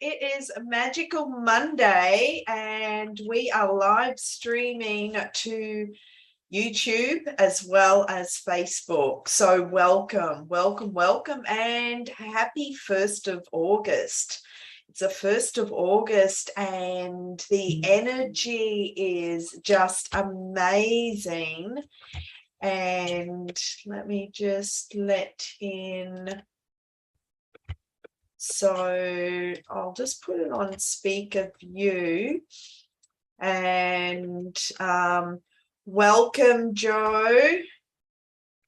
It is Magical Monday and we are live streaming to YouTube as well as Facebook. So welcome and happy 1st of August. It's the 1st of August and the energy is just amazing. And let me just let in. So I'll just put it on speaker view and welcome, Joe.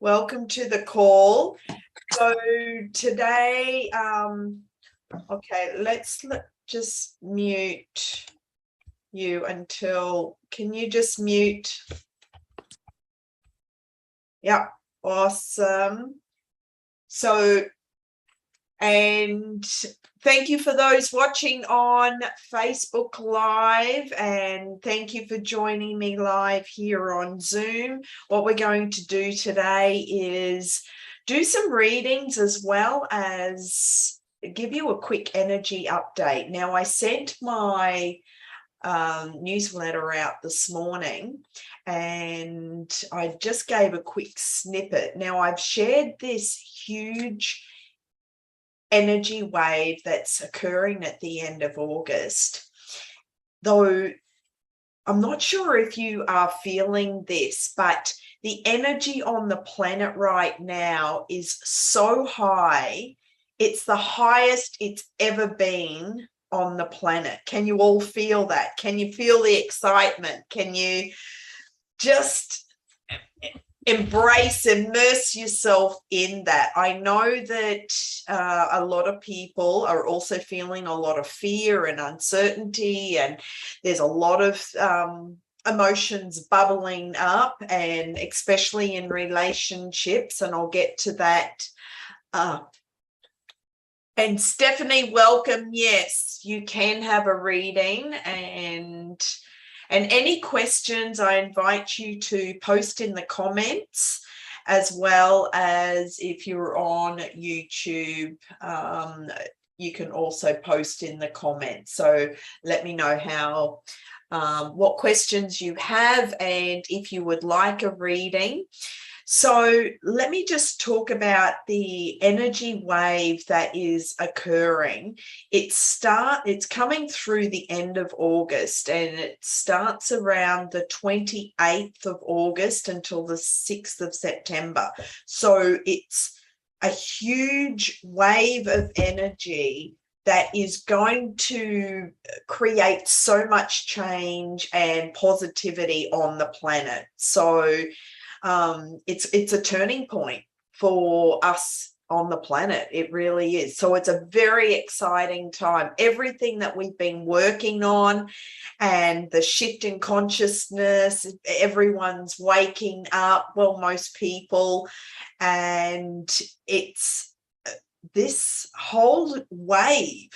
Welcome to the call. So today, okay, let's just mute you until, can you just mute? Yeah, awesome. So, and thank you for those watching on Facebook Live, and thank you for joining me live here on Zoom. What we're going to do today is do some readings as well as give you a quick energy update. Now, I sent my newsletter out this morning and I just gave a quick snippet. Now, I've shared this huge energy wave that's occurring at the end of August, though I'm not sure if you are feeling this, but the energy on the planet right now is so high. It's the highest it's ever been on the planet. Can you all feel that? Can you feel the excitement? Can you just immerse yourself in that? I know that a lot of people are also feeling a lot of fear and uncertainty, and there's a lot of emotions bubbling up, and especially in relationships, and I'll get to that. And Stephanie, welcome. Yes, you can have a reading, and any questions, I invite you to post in the comments, as well as if you're on YouTube, you can also post in the comments. So let me know how, what questions you have, and if you would like a reading. So let me just talk about the energy wave that is occurring. It's coming through the end of August, and it starts around the 28th of August until the 6th of September. So it's a huge wave of energy that is going to create so much change and positivity on the planet. So it's a turning point for us on the planet. It really is. So it's a very exciting time. Everything that we've been working on and the shift in consciousness, everyone's waking up, well, most people, and it's this whole wave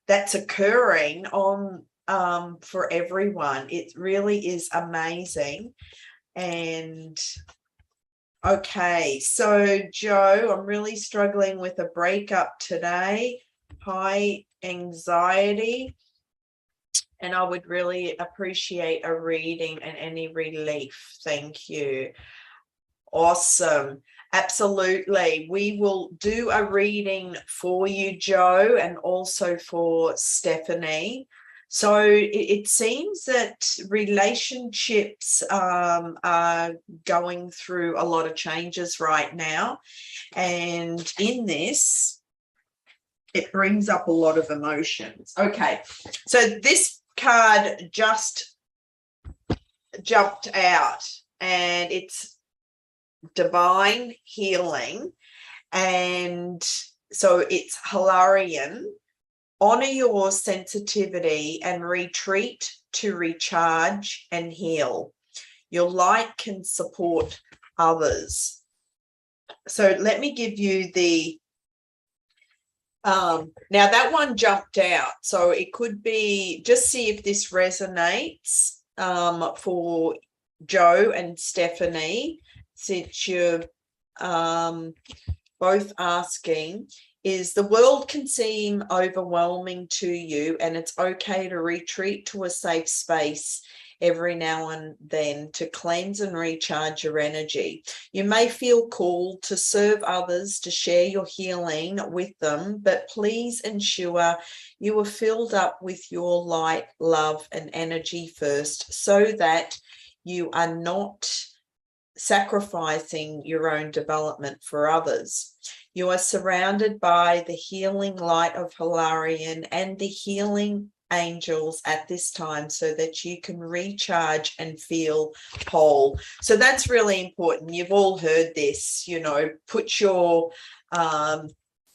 that's occurring on for everyone. It really is amazing. And okay, so Joe, I'm really struggling with a breakup today, high anxiety, and I would really appreciate a reading and any relief. Thank you. Awesome. Absolutely. We will do a reading for you, Joe, and also for Stephanie. So it seems that relationships are going through a lot of changes right now. And in this, it brings up a lot of emotions. Okay, so this card just jumped out, and it's divine healing. And so it's Hilarion. Honor your sensitivity and retreat to recharge and heal. Your light can support others. So let me give you the, now that one jumped out. So it could be, just see if this resonates for Joe and Stephanie, since you're both asking. is the world can seem overwhelming to you, and it's okay to retreat to a safe space every now and then to cleanse and recharge your energy. You may feel called to serve others, to share your healing with them, but please ensure you are filled up with your light, love, and energy first, so that you are not sacrificing your own development for others. You are surrounded by the healing light of Hilarion and the healing angels at this time, so that you can recharge and feel whole. So that's really important. You've all heard this, you know, put your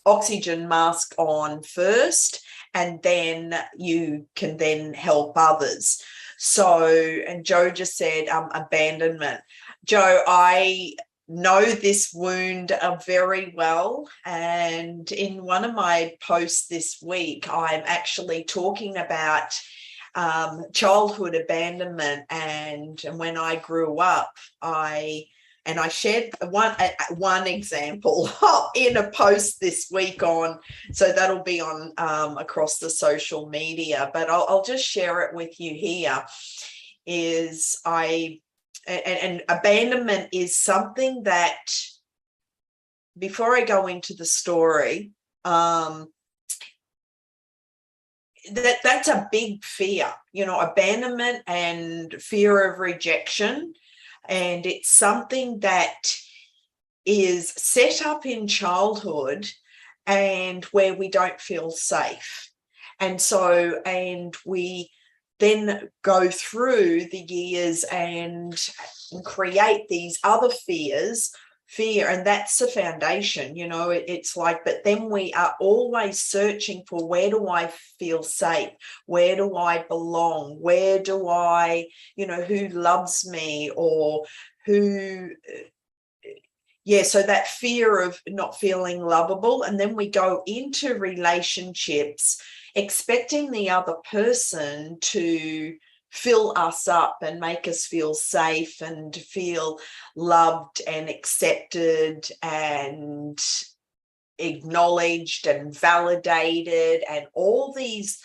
oxygen mask on first, and then you can then help others. So, and Joe just said abandonment. Joe, I know this wound very well, and in one of my posts this week, I'm actually talking about childhood abandonment, and when I grew up, I shared one example in a post this week on, so that'll be on across the social media, but I'll just share it with you here. And abandonment is something that, before I go into the story, that's a big fear, you know, abandonment and fear of rejection. And it's something that is set up in childhood and where we don't feel safe. And so, and we then go through the years and create these other fear, and that's the foundation, you know. It's like, but then we are always searching for, where do I feel safe? Where do I belong? Where do I, you know, who loves me, or who, yeah, so that fear of not feeling lovable. And then we go into relationships expecting the other person to fill us up and make us feel safe and feel loved and accepted and acknowledged and validated, and all these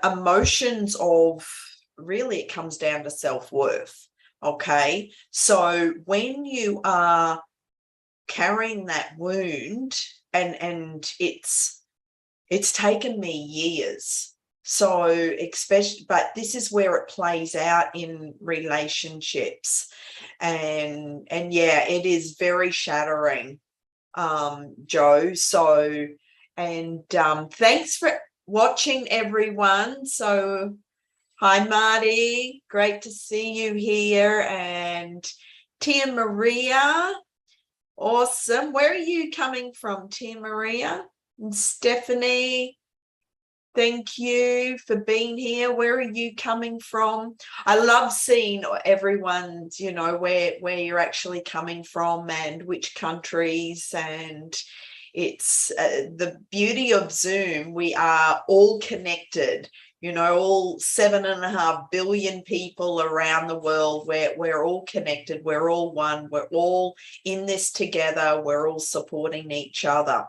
emotions of, really, it comes down to self-worth. Okay, so when you are carrying that wound, and it's taken me years. So especially, but this is where it plays out in relationships, and yeah, it is very shattering, Joe. So, and thanks for watching, everyone. So hi, Marty, great to see you here, and Tia Maria, awesome. Where are you coming from, Tia Maria? And Stephanie, thank you for being here. Where are you coming from? I love seeing everyone's, you know, where you're actually coming from and which countries. And it's the beauty of Zoom. We are all connected, you know, all 7.5 billion people around the world. We're all connected. We're all one. We're all in this together. We're all supporting each other.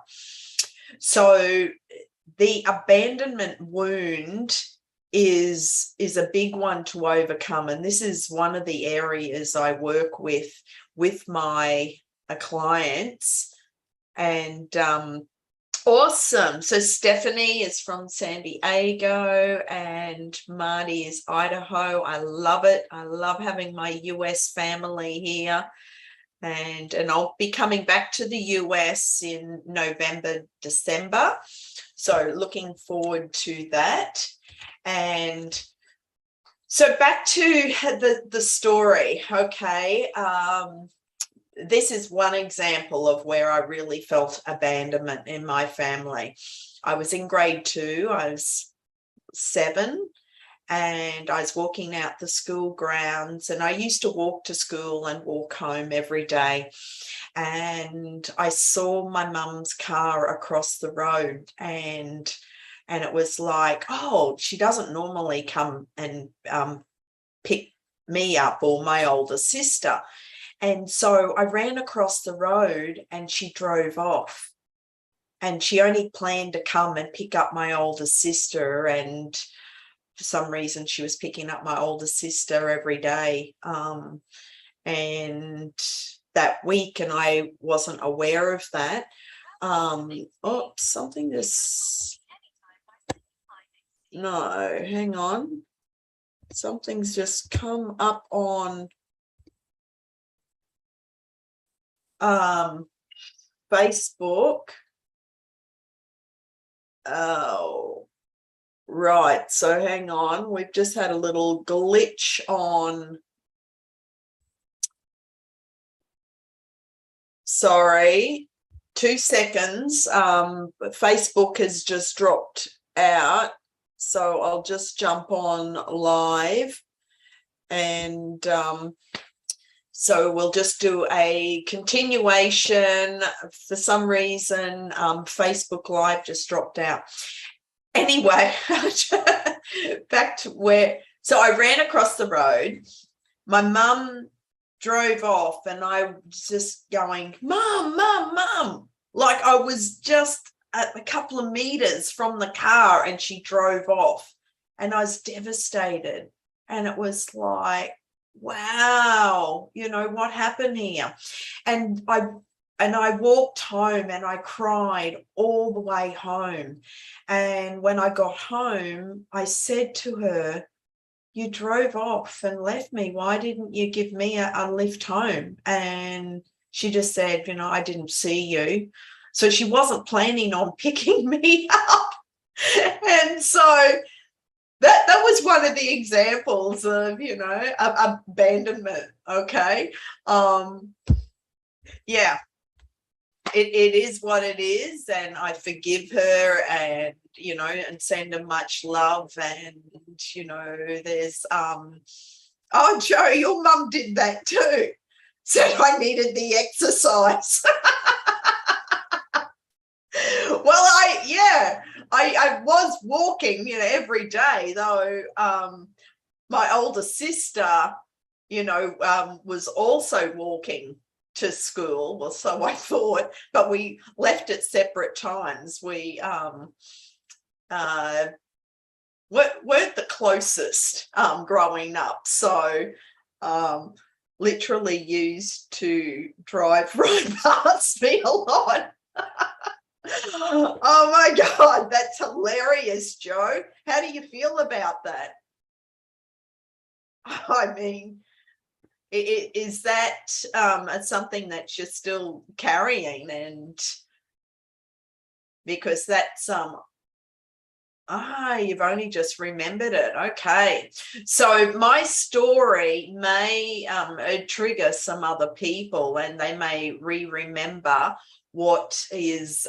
So the abandonment wound is a big one to overcome, and this is one of the areas I work with my clients. And awesome. So Stephanie is from San Diego and Marty is Idaho. I love it. I love having my US family here. And I'll be coming back to the US in November, December. So looking forward to that. And so back to the story. Okay. This is one example of where I really felt abandonment in my family. I was in grade 2. I was 7. And I was walking out the school grounds, and I used to walk to school and walk home every day. And I saw my mum's car across the road, and it was like, oh, she doesn't normally come and pick me up or my older sister. And so I ran across the road and she drove off. and she only planned to come and pick up my older sister, and for some reason she was picking up my older sister every day, and that week, and I wasn't aware of that. Something just, no, hang on, something's just come up on Facebook. Oh, right, so hang on, we've just had a little glitch on, sorry, 2 seconds. Facebook has just dropped out, so I'll just jump on live, and so we'll just do a continuation. For some reason, Facebook Live just dropped out. Anyway, back to where, so I ran across the road. My mum drove off, and I was just going, Mum, Mum, Mum. Like I was just a couple of meters from the car, and she drove off, and I was devastated. And it was like, wow, you know, what happened here? And I walked home, and I cried all the way home. And when I got home, I said to her, you drove off and left me. Why didn't you give me a lift home? And she just said, you know, I didn't see you. So she wasn't planning on picking me up. And so that was one of the examples of, you know, abandonment. Okay. Yeah, it is what it is, and I forgive her, and, you know, and send her much love. And, you know, there's oh, Joe, your mum did that too, said I needed the exercise. Well, I was walking, you know, every day, though. My older sister, you know, was also walking to school, well, so I thought, but we left at separate times. We weren't the closest growing up, so literally used to drive right past me a lot. Oh my God, that's hilarious, Joe. How do you feel about that? I mean, is that something that you're still carrying? And because that's you've only just remembered it. Okay, so my story may trigger some other people, and they may remember what is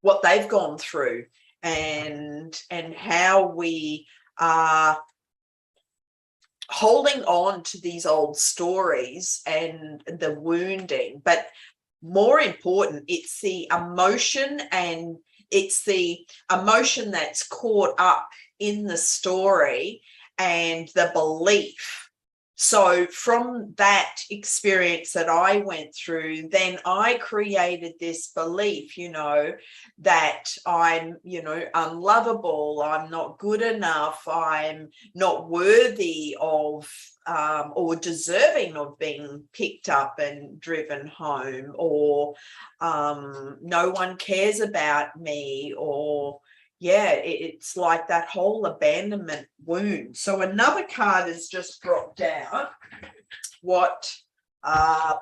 what they've gone through, and how we are holding on to these old stories and the wounding. But more important, it's the emotion, and it's the emotion that's caught up in the story and the belief. So from that experience that I went through, then I created this belief, you know, that I'm, you know, unlovable, I'm not good enough, I'm not worthy of or deserving of being picked up and driven home, or no one cares about me, or it's like that whole abandonment wound. So another card has just dropped out. What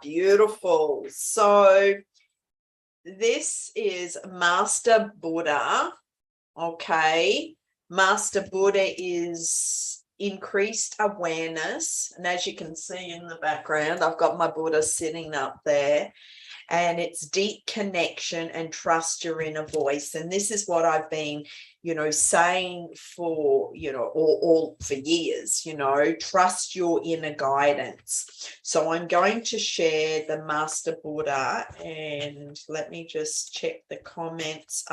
beautiful. So this is Master Buddha. Okay, Master Buddha is increased awareness, and as you can see in the background, I've got my Buddha sitting up there. And it's deep connection and trust your inner voice. And this is what I've been, you know, saying for, you know, all for years, you know, trust your inner guidance. So I'm going to share the Master Buddha, and let me just check the comments.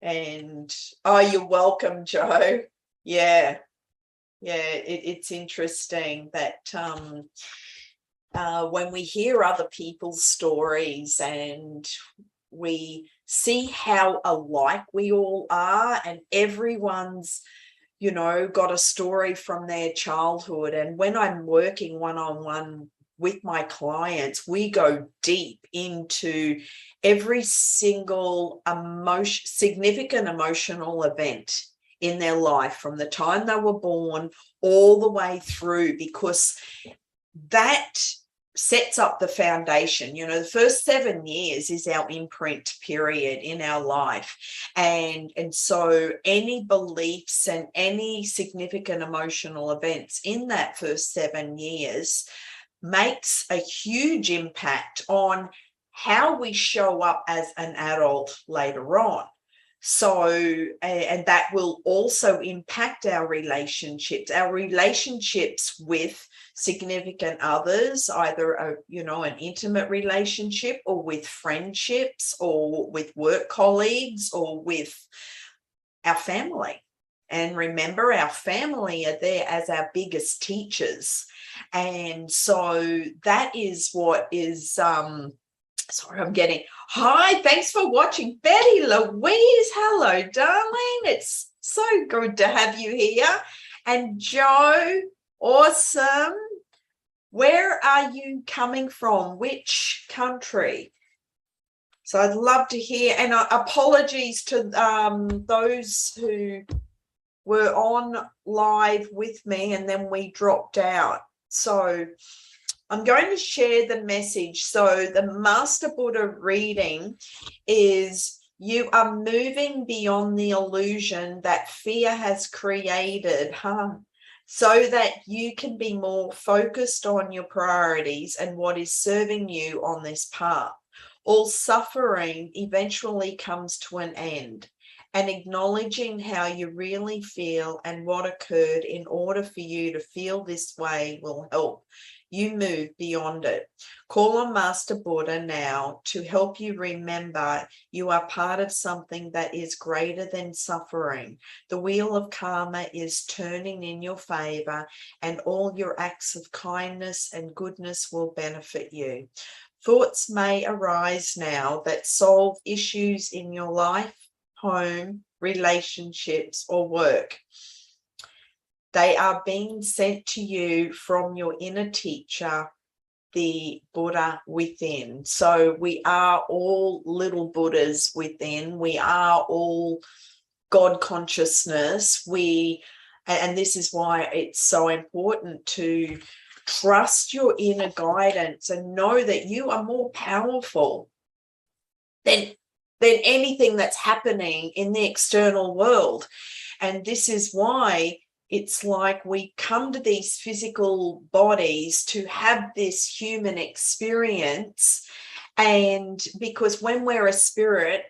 And oh, you're welcome, Joe. Yeah, it's interesting that when we hear other people's stories, and we see how alike we all are, and everyone's, you know, got a story from their childhood. And when I'm working one-on-one with my clients, we go deep into every single significant emotional event in their life from the time they were born all the way through, because that sets up the foundation. You know, the first 7 years is our imprint period in our life. And so any beliefs and any significant emotional events in that first 7 years makes a huge impact on how we show up as an adult later on. So, and that will also impact our relationships with significant others, either an intimate relationship, or with friendships, or with work colleagues, or with our family. And remember, our family are there as our biggest teachers. And so that is what is sorry, I'm getting, hi, thanks for watching. Betty Louise, hello, darling. It's so good to have you here. And Joe, awesome. Where are you coming from? Which country? So I'd love to hear, and apologies to those who were on live with me and then we dropped out. So I'm going to share the message. So the Master Buddha reading is, you are moving beyond the illusion that fear has created, so that you can be more focused on your priorities and what is serving you on this path. All suffering eventually comes to an end, and acknowledging how you really feel and what occurred in order for you to feel this way will help you move beyond it. Call on Master Buddha now to help you remember you are part of something that is greater than suffering. The wheel of karma is turning in your favor, and all your acts of kindness and goodness will benefit you. Thoughts may arise now that solve issues in your life, home, relationships, or work. They are being sent to you from your inner teacher, the Buddha within. So we are all little Buddhas within. We are all God consciousness. And this is why it's so important to trust your inner guidance and know that you are more powerful than anything that's happening in the external world. And this is why it's like we come to these physical bodies to have this human experience. And because when we're a spirit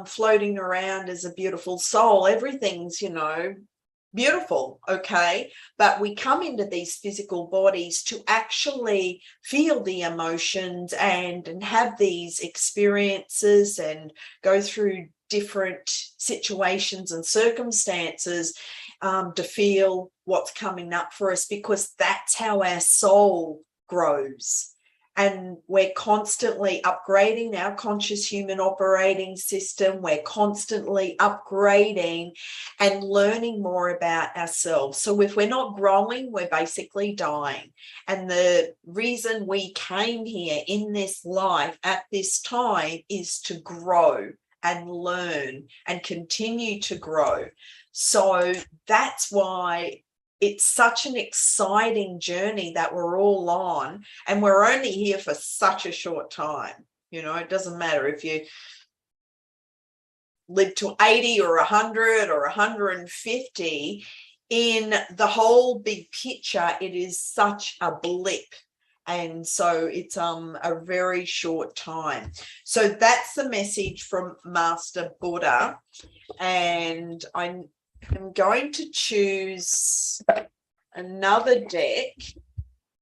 floating around as a beautiful soul, everything's, beautiful, okay? But we come into these physical bodies to actually feel the emotions and have these experiences and go through different situations and circumstances to feel what's coming up for us, because that's how our soul grows. And we're constantly upgrading our conscious human operating system. We're constantly upgrading and learning more about ourselves. So if we're not growing, we're basically dying. And the reason we came here in this life at this time is to grow and learn and continue to grow. So that's why it's such an exciting journey that we're all on, and we're only here for such a short time. It doesn't matter if you live to 80 or 100 or 150. In the whole big picture, it is such a blip. And so it's a very short time. So that's the message from Master Buddha. And I'm going to choose another deck,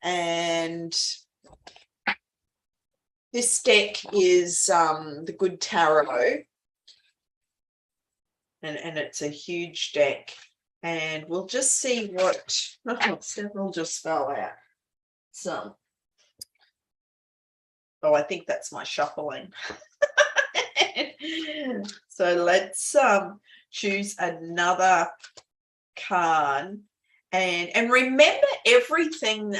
and this deck is the Good Tarot, and it's a huge deck, and we'll just see what several just fell out. So I think that's my shuffling. So let's choose another card. And remember, everything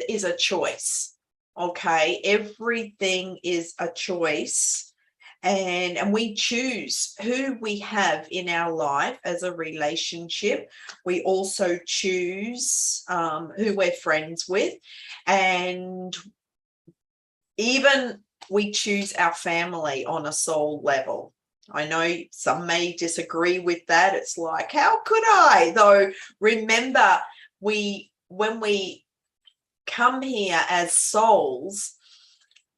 is a choice. Okay, everything is a choice. And we choose who we have in our life as a relationship. We also choose who we're friends with, and even we choose our family on a soul level. I know some may disagree with that. It's like, how could I? Though remember, when we come here as souls,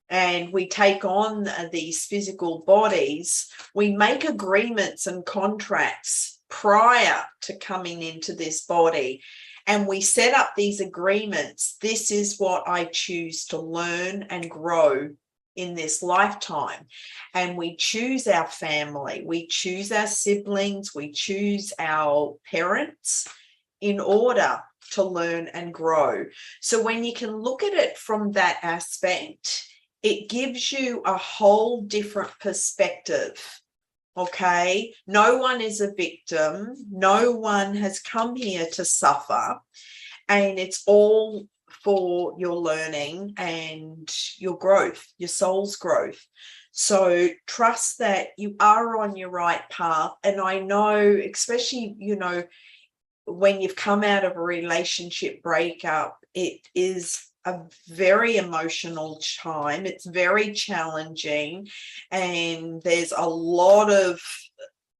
and we take on these physical bodies, we make agreements and contracts prior to coming into this body. And we set up these agreements. This is what I choose to learn and grow in this lifetime. And we choose our family, we choose our siblings, we choose our parents in order to learn and grow. So when you can look at it from that aspect, it gives you a whole different perspective. Okay, no one is a victim. No one has come here to suffer, and it's all for your learning and your growth, your soul's growth. So trust that you are on your right path. And I know, especially, when you've come out of a relationship breakup, it is a very emotional time. It's very challenging, and there's a lot of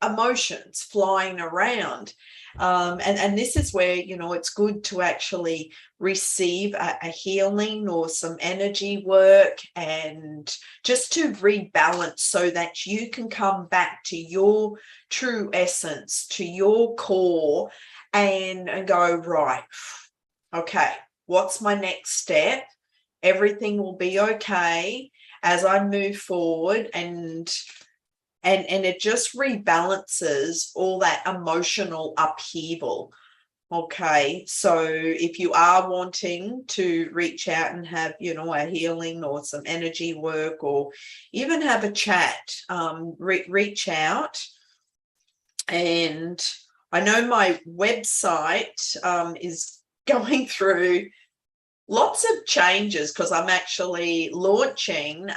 emotions flying around. And this is where, it's good to actually receive a healing or some energy work, and just to rebalance so that you can come back to your true essence, to your core, and go, right, okay, what's my next step? Everything will be okay as I move forward, and it just rebalances all that emotional upheaval. Okay, so if you are wanting to reach out and have, a healing or some energy work, or even have a chat, reach out. And I know my website is going through lots of changes, because I'm actually launching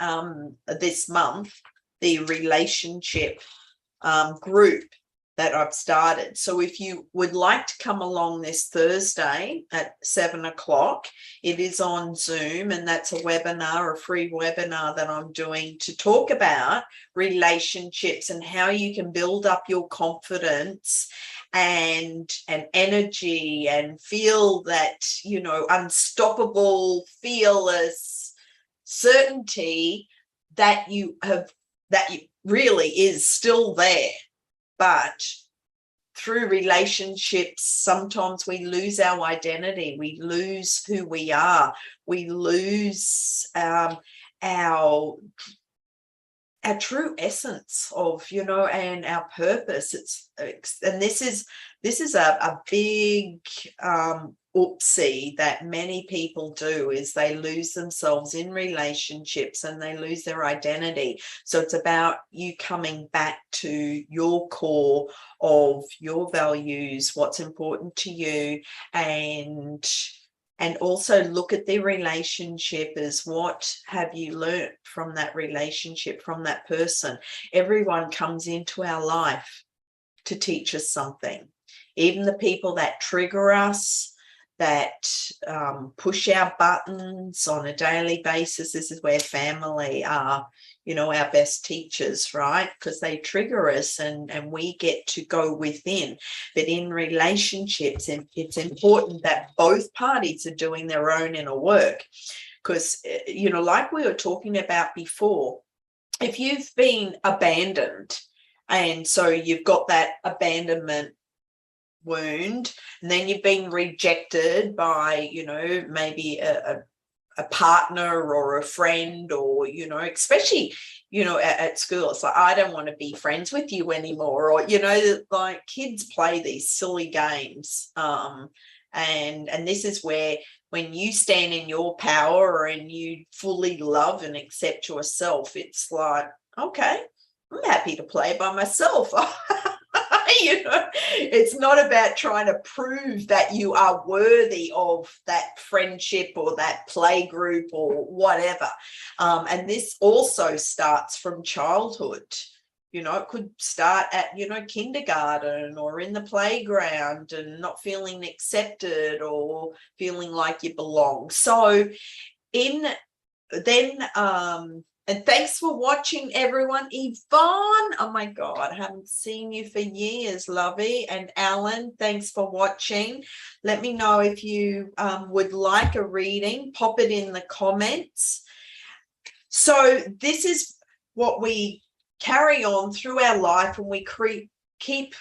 this month the relationship group that I've started. So if you would like to come along this Thursday at 7:00, it is on Zoom, and that's a webinar, a free webinar that I'm doing to talk about relationships and how you can build up your confidence and energy, and feel that, unstoppable, fearless certainty that you really is still there. But through relationships, sometimes we lose our identity, we lose who we are, we lose our true essence of, and our purpose. And this is a big oopsie that many people do, is they lose themselves in relationships and they lose their identity. So it's about you coming back to your core of your values, what's important to you, and also look at the relationship as, what have you learnt from that relationship, from that person? Everyone comes into our life to teach us something. Even the people that trigger us, that push our buttons on a daily basis, this is where family are, our best teachers, right? Because they trigger us, and we get to go within. But in relationships, it's important that both parties are doing their own inner work. Because, like we were talking about before, if you've been abandoned, and so you've got that abandonment wound, and then you've been rejected by, maybe a partner or a friend, or, especially, at school, it's like, I don't want to be friends with you anymore, or, like kids play these silly games. And this is where, when you stand in your power and you fully love and accept yourself, it's like, okay, I'm happy to play by myself. It's not about trying to prove that you are worthy of that friendship or that play group or whatever. And this also starts from childhood. It could start at, kindergarten or in the playground and not feeling accepted or feeling like you belong. So and thanks for watching, everyone. Yvonne, oh my God, I haven't seen you for years, lovey. And Alan, thanks for watching. Let me know if you would like a reading. Pop it in the comments. So this is what we carry on through our life, and we keep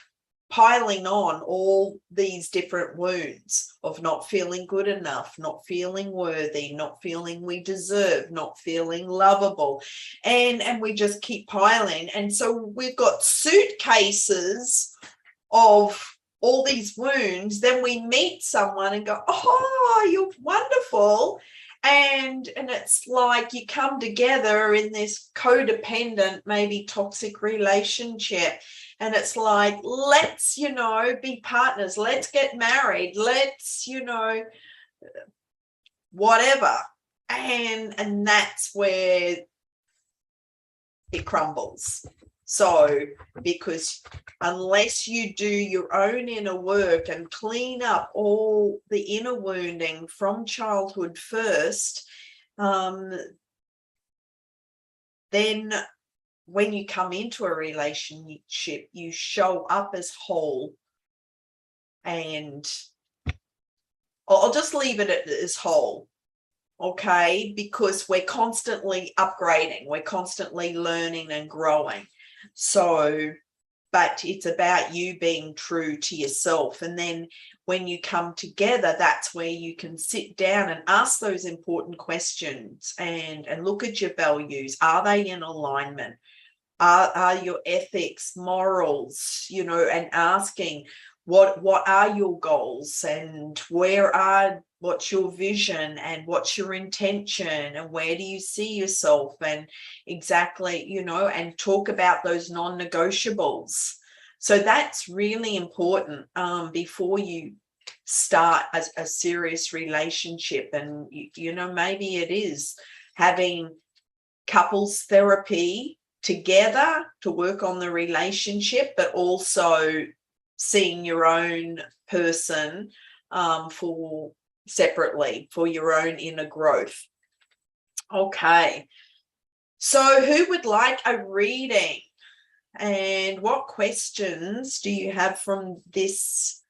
piling on all these different wounds of not feeling good enough, not feeling worthy, not feeling we deserve, not feeling lovable, and we just keep piling. And so we've got suitcases of all these wounds. Then we meet someone and go, oh, you're wonderful. And it's like you come together in this codependent, maybe toxic relationship. And it's like, let's, be partners. Let's get married. Let's, whatever. And that's where it crumbles. So, because unless you do your own inner work and clean up all the inner wounding from childhood first, then when you come into a relationship, you show up as whole. And I'll just leave it as whole, okay? Because we're constantly upgrading, we're constantly learning and growing. So, but it's about you being true to yourself. And then when you come together, that's where you can sit down and ask those important questions and look at your values. Are they in alignment? Are your ethics, morals, and asking what are your goals, and what's your vision, and what's your intention, and where do you see yourself, and exactly, and talk about those non-negotiables. So that's really important before you start a serious relationship. And maybe it is having couples therapy together to work on the relationship, but also seeing your own person separately for your own inner growth. Okay, so who would like a reading, and what questions do you have from this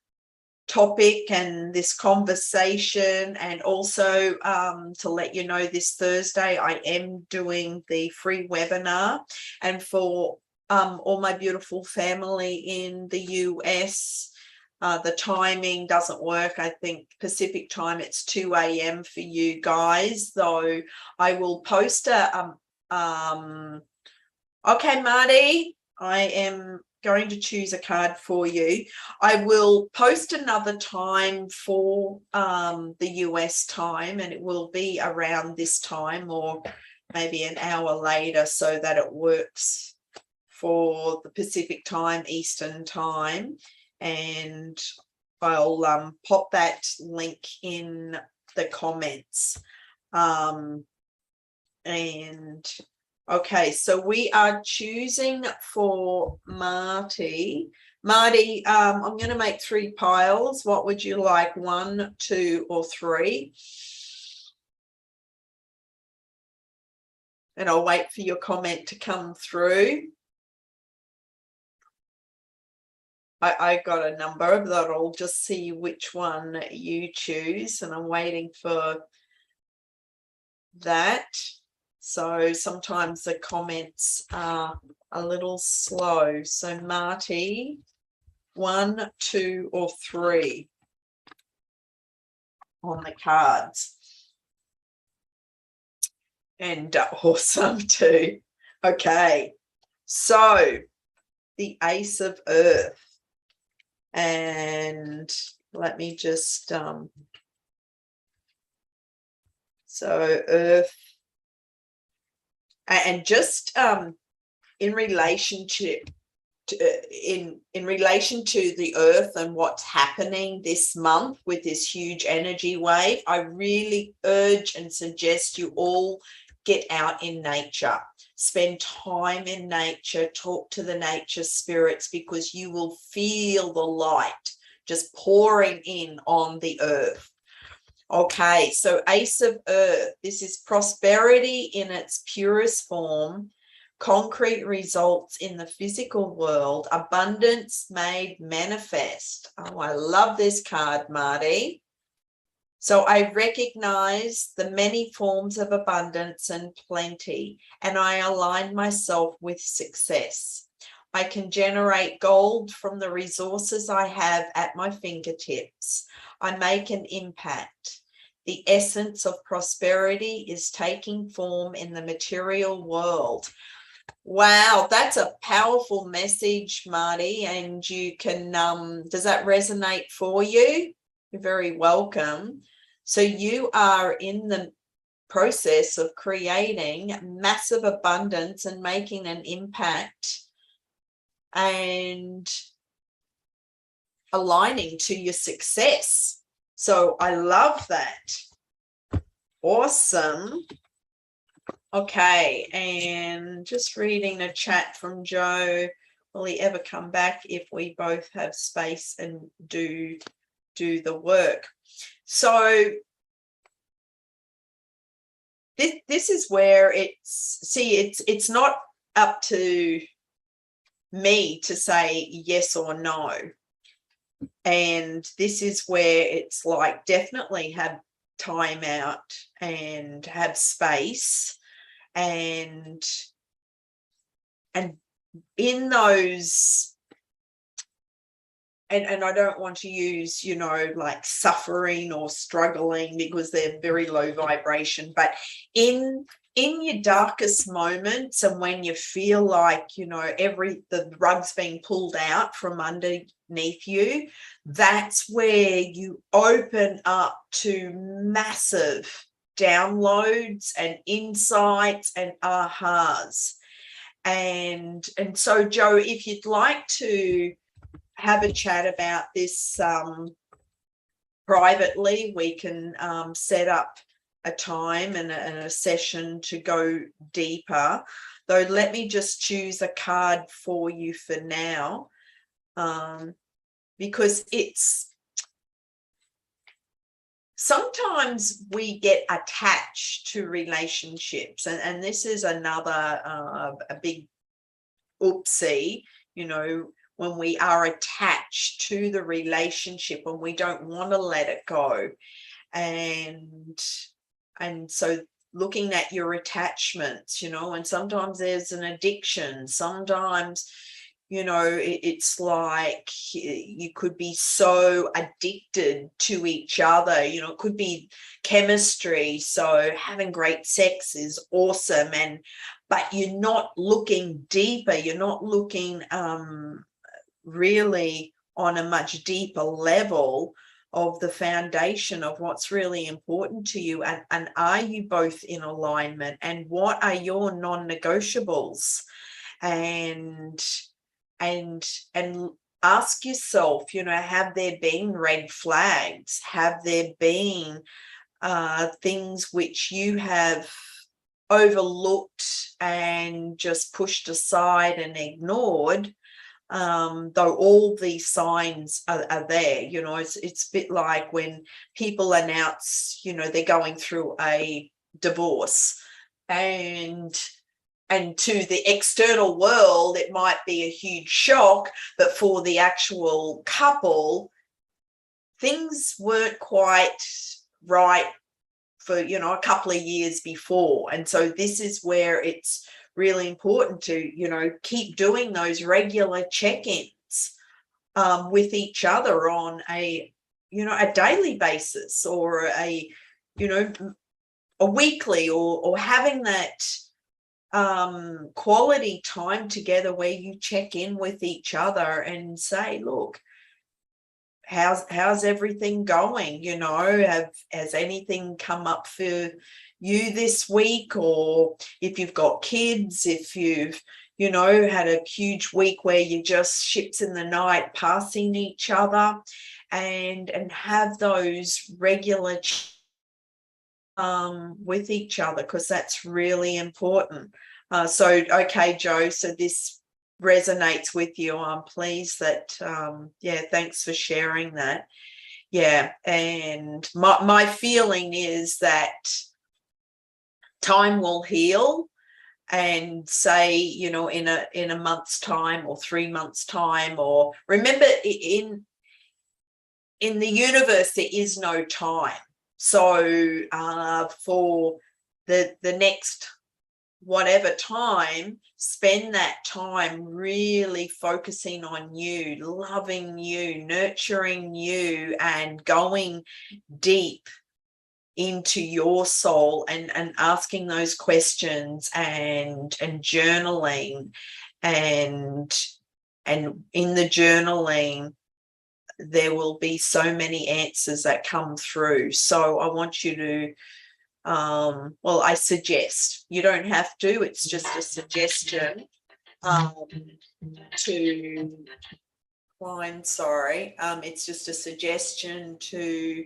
topic and this conversation? And also to let you know, this Thursday I am doing the free webinar, and for all my beautiful family in the US, the timing doesn't work. I think Pacific time it's 2 a.m. for you guys, though I will post okay, Marty, I am going to choose a card for you. I will post another time for the US time, and it will be around this time or maybe an hour later, so that it works for the Pacific time, Eastern time. And I'll pop that link in the comments. And okay, so we are choosing for Marty. Marty, I'm going to make 3 piles. What would you like? 1, 2, or 3? And I'll wait for your comment to come through. I got a number that I'll just see which one you choose, and I'm waiting for that. So sometimes the comments are a little slow. So Marty, 1, 2, or 3 on the cards. And awesome too. Okay, so the Ace of Earth. And let me just, so Earth. And just in relationship in relation to the earth and what's happening this month with this huge energy wave, I really urge and suggest you all get out in nature. Spend time in nature, talk to the nature spirits, because you will feel the light just pouring in on the earth. Okay, so Ace of Earth, this is prosperity in its purest form, concrete results in the physical world, abundance made manifest. Oh, I love this card, Marty. So I recognize the many forms of abundance and plenty, and I align myself with success. I can generate gold from the resources I have at my fingertips. I make an impact. The essence of prosperity is taking form in the material world. Wow, that's a powerful message, Marty. And you can, does that resonate for you? You're very welcome. So you are in the process of creating massive abundance and making an impact and aligning to your success. So I love that. Awesome. Okay, and just reading a chat from Joe. Will he ever come back if we both have space and do the work? So this is where it's not up to me to say yes or no. And this is where it's like, definitely have time out and have space, and in those, and I don't want to use, like suffering or struggling, because they're very low vibration, but in your darkest moments, and when you feel like, the rug's being pulled out from underneath you, that's where you open up to massive downloads and insights and ahas. And so, Joe, if you'd like to have a chat about this privately, we can set up a time and a session to go deeper. Though let me just choose a card for you for now, because it's sometimes we get attached to relationships, and this is another a big oopsie, when we are attached to the relationship and we don't want to let it go. And so looking at your attachments, and sometimes there's an addiction. Sometimes, it's like you could be so addicted to each other. It could be chemistry. So having great sex is awesome, but you're not looking deeper. You're not looking really on a much deeper level of the foundation of what's really important to you, and are you both in alignment, and what are your non-negotiables, and ask yourself, have there been red flags? Have there been things which you have overlooked and just pushed aside and ignored? Though all these signs are there, it's a bit like when people announce, they're going through a divorce, and to the external world, it might be a huge shock, but for the actual couple, things weren't quite right for, a couple of years before. And so this is where it's really important to, keep doing those regular check-ins with each other on a daily basis, or a weekly, or having that quality time together where you check in with each other and say, look, how's everything going? Has anything come up for you this week? Or if you've got kids, if you've you know, had a huge week where you just ships in the night passing each other, and have those regular with each other, because that's really important. So, okay, Joe, so this resonates with you. I'm pleased that, yeah, thanks for sharing that. Yeah, and my feeling is that time will heal, and say, you know, in a month's time or 3 months' time, or remember, in the universe there is no time. So for the next whatever time, spend that time really focusing on you, loving you, nurturing you, and going deep into your soul, and asking those questions, and journaling, and in the journaling there will be so many answers that come through. So I want you to, well, I suggest, you don't have to, it's just a suggestion, to Klein, sorry, it's just a suggestion to,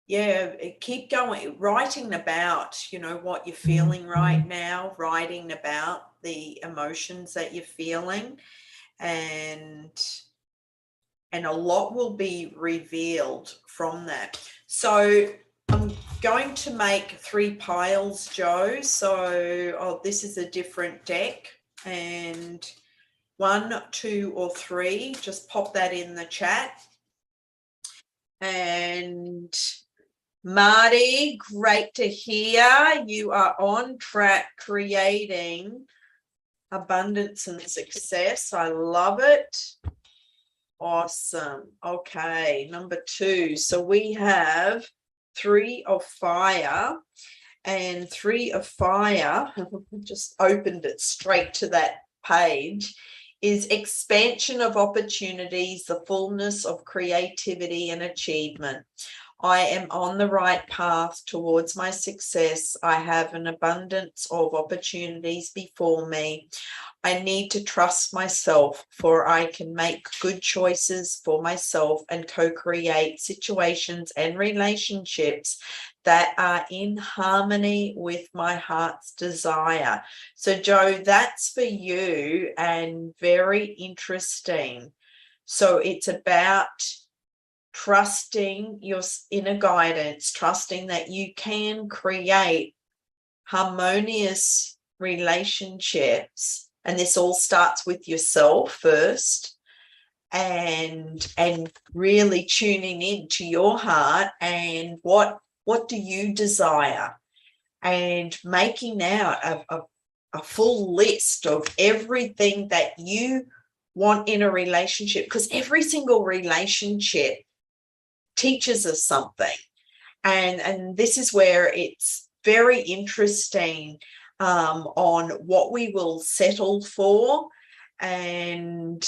yeah, keep going, writing about, you know, what you're feeling right now, writing about the emotions that you're feeling, and a lot will be revealed from that. So I'm going to make 3 piles, Joe. So this is a different deck, and 1, 2, or 3, just pop that in the chat. And Marty, great to hear you are on track creating abundance and success. I love it. Awesome. Okay, number 2. So we have 3 of fire, and 3 of fire, just opened it straight to that page, is expansion of opportunities, the fullness of creativity and achievement. I am on the right path towards my success. I have an abundance of opportunities before me. I need to trust myself, for I can make good choices for myself and co-create situations and relationships that are in harmony with my heart's desire. So, Joe, that's for you, and very interesting. So it's about trusting your inner guidance, trusting that you can create harmonious relationships, and this all starts with yourself first, and really tuning into your heart and what do you desire, and making out a full list of everything that you want in a relationship, because every single relationship teaches us something, and this is where it's very interesting, on what we will settle for. And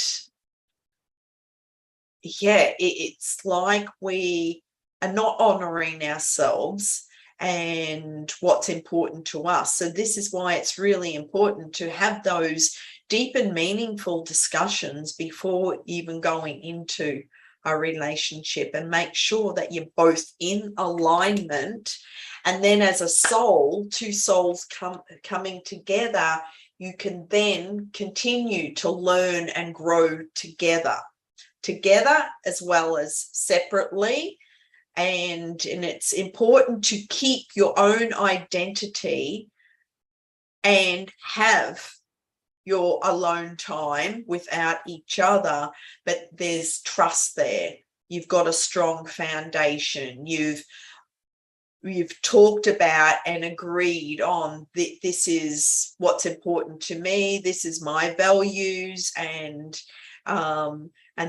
yeah, it's like we are not honoring ourselves and what's important to us. So this is why it's really important to have those deep and meaningful discussions before even going into a relationship, and make sure that you're both in alignment. And then as a soul, 2 souls coming together, you can then continue to learn and grow together as well as separately. And it's important to keep your own identity and have your alone time without each other, but there's trust there. You've got a strong foundation. You've talked about and agreed on this is what's important to me. This is my values, and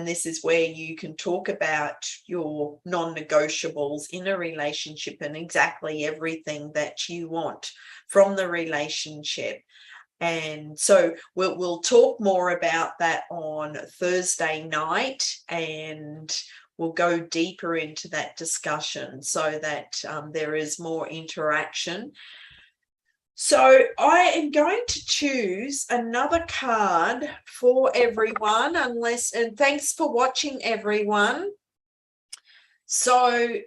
this is where you can talk about your non-negotiables in a relationship, and exactly everything that you want from the relationship. And so we'll talk more about that on Thursday night, and we'll go deeper into that discussion so that there is more interaction. So I am going to choose another card for everyone, and thanks for watching, everyone. So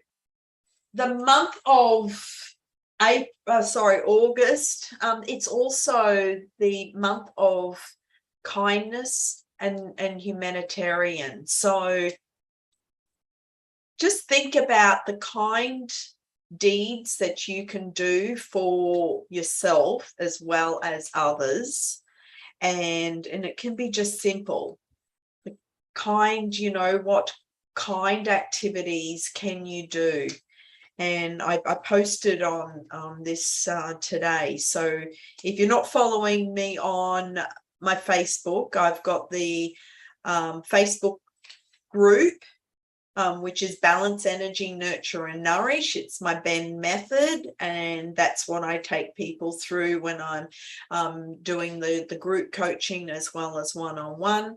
the month of August, it's also the month of kindness and humanitarian. So just think about the kind deeds that you can do for yourself as well as others, and it can be just simple. The kind, what kind activities can you do? And I posted on this today. So if you're not following me on my Facebook, I've got the Facebook group, which is Balance, Energy, Nurture and Nourish. It's my BEN method, and that's what I take people through when I'm doing the group coaching as well as one-on-one,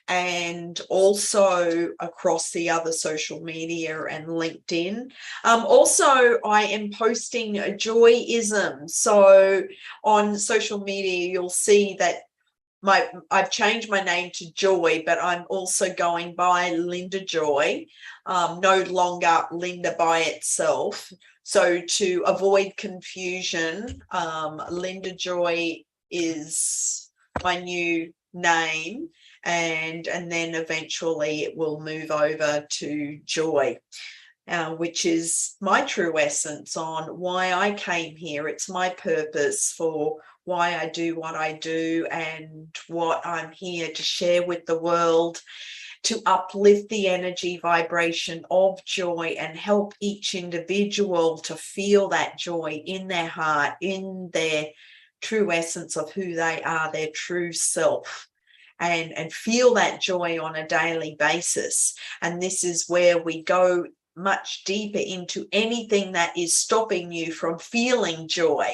and also across the other social media and LinkedIn. Also, I am posting a joyism. So on social media, you'll see that I've changed my name to Joy, but I'm also going by Linda Joy, no longer Linda by itself. So to avoid confusion, Linda Joy is my new name, and then eventually it will move over to Joy, which is my true essence on why I came here. It's my purpose for why I do what I do and what I'm here to share with the world, to uplift the energy vibration of joy and help each individual to feel that joy in their heart, in their true essence of who they are, their true self, and feel that joy on a daily basis. And this is where we go much deeper into anything that is stopping you from feeling joy.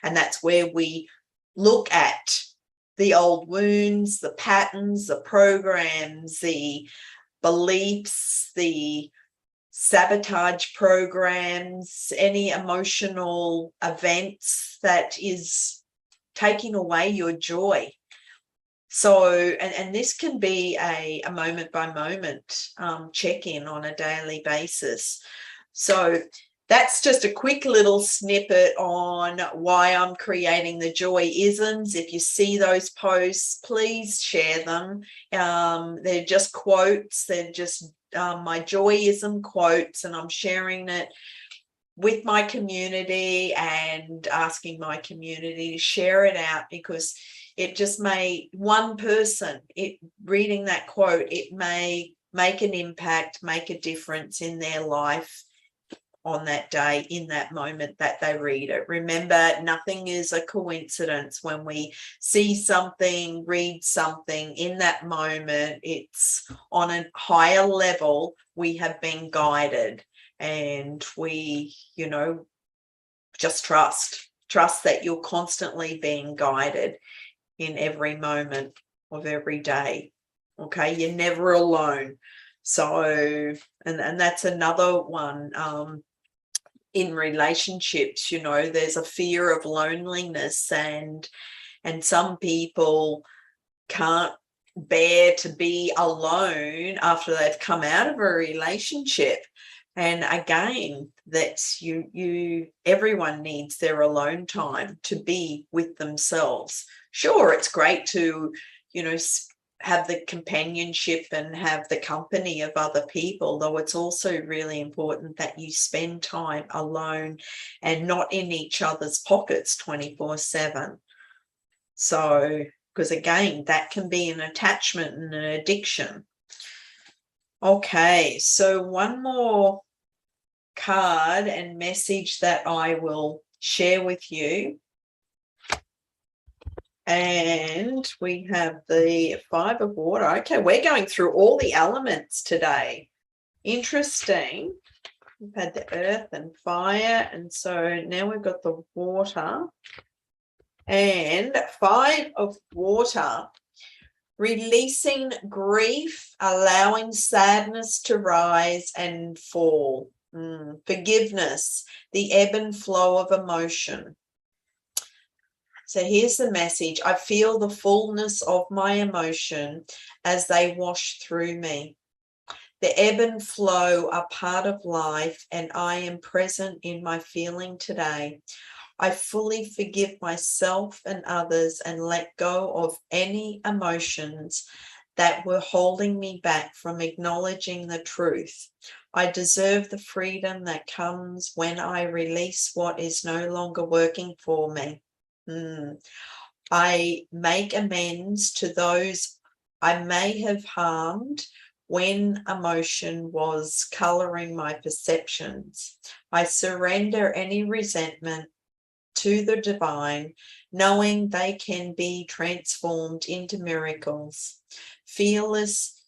And that's where we look at the old wounds, the patterns, the programs, the beliefs, the sabotage programs, any emotional events that is taking away your joy. So, and this can be a moment by moment check-in on a daily basis. So that's just a quick little snippet on why I'm creating the joy-isms. If you see those posts, please share them. They're just quotes. They're just my joy-ism quotes, and I'm sharing it with my community and asking my community to share it out, because it just may, one person reading that quote, it may make an impact, make a difference in their life on that day, in that moment that they read it. Remember, nothing is a coincidence. When we see something, read something in that moment, it's on a higher level. We have been guided, and we, just trust that you're constantly being guided in every moment of every day. Okay, you're never alone. So, and that's another one. In relationships, there's a fear of loneliness, and some people can't bear to be alone after they've come out of a relationship. And again, that's everyone needs their alone time to be with themselves. Sure, it's great to, have the companionship and have the company of other people, though it's also really important that you spend time alone and not in each other's pockets 24/7. So, because again, that can be an attachment and an addiction. Okay, so one more card and message that I will share with you. And we have the 5 of water. Okay, we're going through all the elements today. Interesting. We've had the earth and fire, and so now we've got the water. And 5 of water. Releasing grief, allowing sadness to rise and fall. Forgiveness, the ebb and flow of emotion. So here's the message. I feel the fullness of my emotion as they wash through me. The ebb and flow are part of life, and I am present in my feeling today. I fully forgive myself and others and let go of any emotions that were holding me back from acknowledging the truth. I deserve the freedom that comes when I release what is no longer working for me. I make amends to those I may have harmed when emotion was coloring my perceptions. I surrender any resentment to the divine, knowing they can be transformed into miracles. Fearless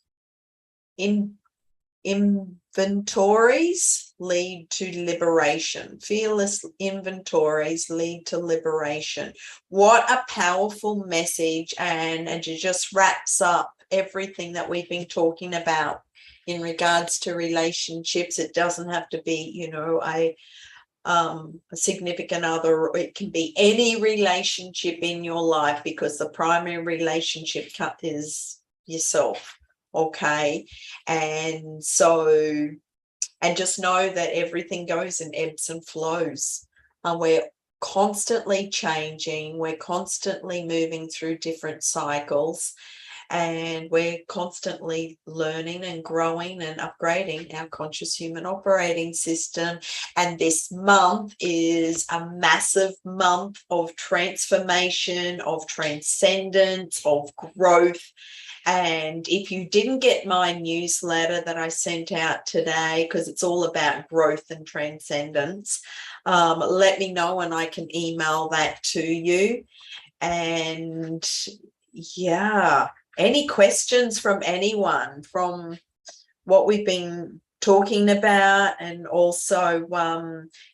inventories lead to liberation. Fearless inventories lead to liberation. What a powerful message, and it just wraps up everything that we've been talking about in regards to relationships. It doesn't have to be, a significant other. It can be any relationship in your life, because the primary relationship is yourself. Okay. And so, and just know that everything goes in ebbs and flows. We're constantly changing. We're constantly moving through different cycles, and we're constantly learning and growing and upgrading our conscious human operating system. And this month is a massive month of transformation, of transcendence, of growth. And if you didn't get my newsletter that I sent out today, because it's all about growth and transcendence, let me know and I can email that to you. And yeah, any questions from anyone from what we've been talking about? And also,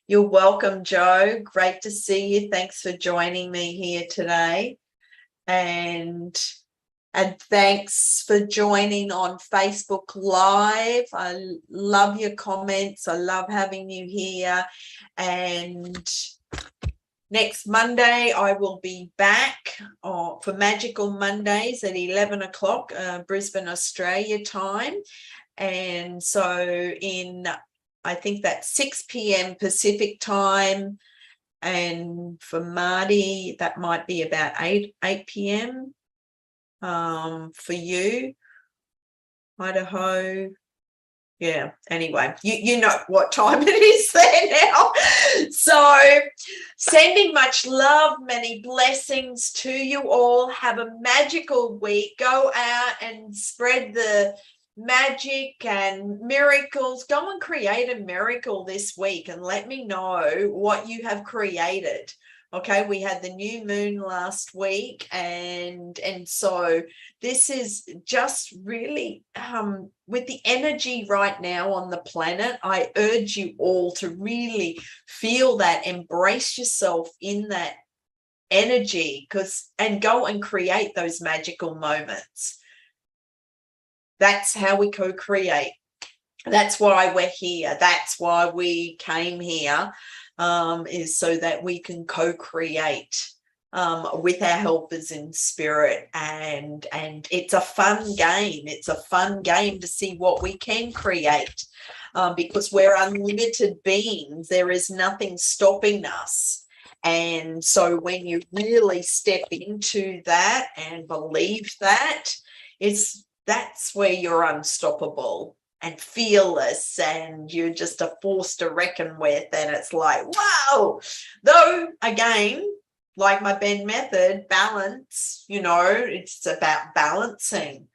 you're welcome, Joe. Great to see you. Thanks for joining me here today. And thanks for joining on Facebook Live. I love your comments. I love having you here. And next Monday, I will be back for Magical Mondays at 11 o'clock, Brisbane, Australia time. And so I think that's 6 p.m. Pacific time. And for Marty, that might be about 8 p.m. For you, Idaho. Yeah, anyway, you know what time it is there now. So sending much love, many blessings to you all. Have a magical week. Go out and spread the magic and miracles. Go and create a miracle this week and let me know what you have created. Okay, we had the new moon last week, and so this is just really with the energy right now on the planet. I urge you all to really feel that, embrace yourself in that energy, and go and create those magical moments. That's how we co-create. That's why we're here. That's why we came here. Is so that we can co-create with our helpers in spirit, and it's a fun game. It's a fun game to see what we can create, because we're unlimited beings. There is nothing stopping us. And so when you really step into that and believe that, that's where you're unstoppable and fearless, and you're just a force to reckon with. And it's like, wow. Though again, like my Bend method, balance, it's about balancing,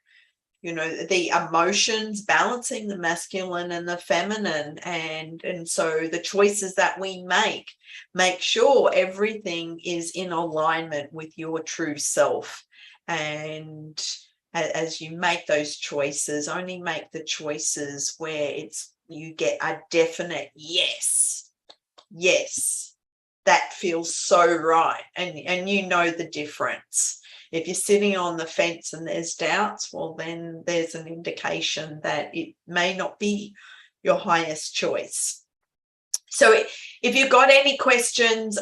the emotions, balancing the masculine and the feminine. And so the choices that we make sure everything is in alignment with your true self. And as you make those choices, only make the choices where you get a definite yes, that feels so right, and you know the difference. If you're sitting on the fence and there's doubts, well, then there's an indication that it may not be your highest choice. So if you've got any questions,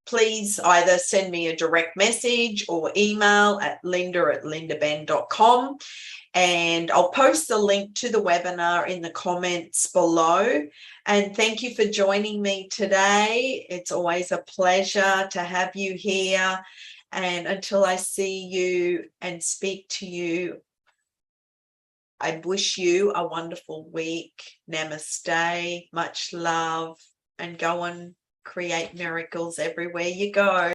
please either send me a direct message or email at linda@lindaben.com. And I'll post the link to the webinar in the comments below. And thank you for joining me today. It's always a pleasure to have you here. And until I see you and speak to you, I wish you a wonderful week. Namaste, much love, and go and create miracles everywhere you go.